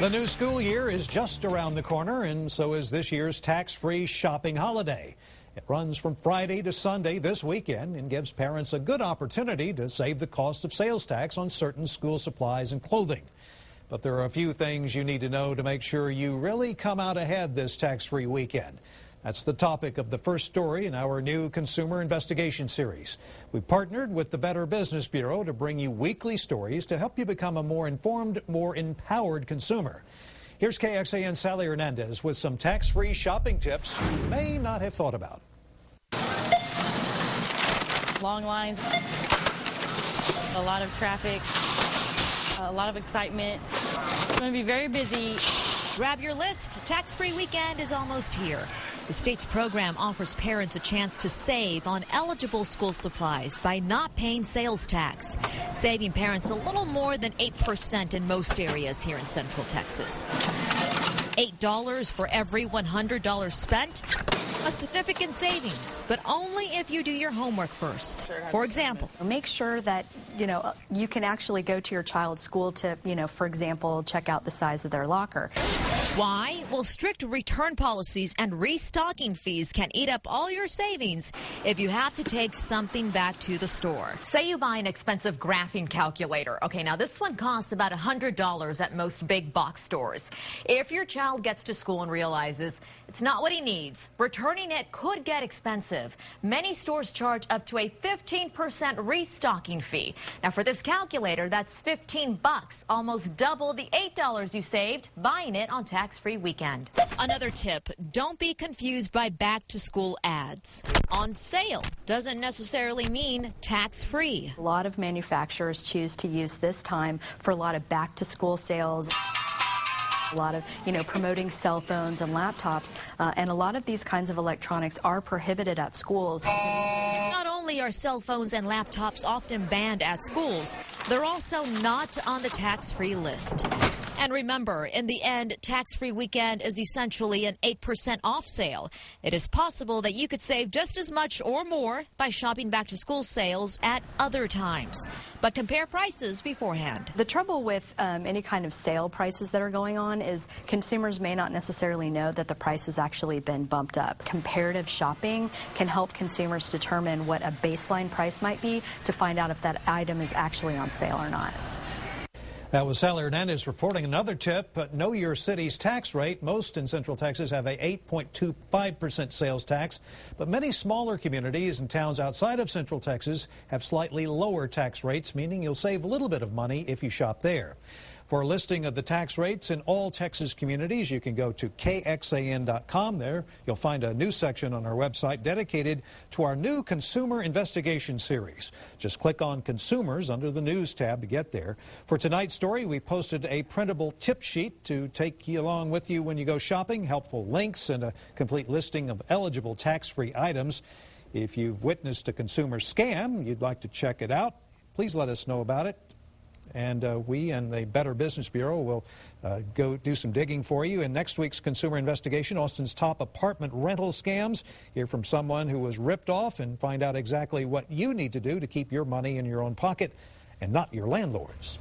The new school year is just around the corner, and so is this year's tax-free shopping holiday. It runs from Friday to Sunday this weekend and gives parents a good opportunity to save the cost of sales tax on certain school supplies and clothing. But there are a few things you need to know to make sure you really come out ahead this tax-free weekend. That's the topic of the first story in our new Consumer Investigation series. We've partnered with the Better Business Bureau to bring you weekly stories to help you become a more informed, more empowered consumer. Here's KXAN Sally Hernandez with some tax-free shopping tips you may not have thought about. Long lines, a lot of traffic, a lot of excitement. It's going to be very busy. Grab your list. Tax-free weekend is almost here. The state's program offers parents a chance to save on eligible school supplies by not paying sales tax, saving parents a little more than 8% in most areas here in Central Texas. $8 for every $100 spent. A significant savings, but only if you do your homework first. For example, make sure that, you can actually go to your child's school to, for example, check out the size of their locker. Why? Well, strict return policies and restocking fees can eat up all your savings if you have to take something back to the store. Say you buy an expensive graphing calculator. Okay, now this one costs about $100 at most big box stores. If your child gets to school and realizes it's not what he needs, returning it could get expensive. Many stores charge up to a 15% restocking fee. Now for this calculator, that's $15, almost double the $8 you saved buying it on tax-free weekend. Another tip, don't be confused by back-to-school ads. On sale doesn't necessarily mean tax-free. A lot of manufacturers choose to use this time for a lot of back-to-school sales. A lot of, promoting cell phones and laptops, and a lot of these kinds of electronics are prohibited at schools. Not only are cell phones and laptops often banned at schools, they're also not on the tax-free list. And remember, in the end, tax-free weekend is essentially an 8% off sale. It is possible that you could save just as much or more by shopping back-to-school sales at other times. But compare prices beforehand. The trouble with any kind of sale prices that are going on is consumers may not necessarily know that the price has actually been bumped up. Comparative shopping can help consumers determine what a baseline price might be to find out if that item is actually on sale or not. That was Sally Hernandez reporting. Another tip, know your city's tax rate. Most in Central Texas have a 8.25% sales tax, but many smaller communities and towns outside of Central Texas have slightly lower tax rates, meaning you'll save a little bit of money if you shop there. For a listing of the tax rates in all Texas communities, you can go to KXAN.com. There you'll find a news section on our website dedicated to our new Consumer Investigation series. Just click on Consumers under the News tab to get there. For tonight's story, we posted a printable tip sheet to take you along with you when you go shopping, helpful links, and a complete listing of eligible tax-free items. If you've witnessed a consumer scam, you'd like to check it out, please let us know about it. And we and the Better Business Bureau will go do some digging for you. In next week's Consumer Investigation, Austin's top apartment rental scams. Hear from someone who was ripped off and find out exactly what you need to do to keep your money in your own pocket and not your landlord's.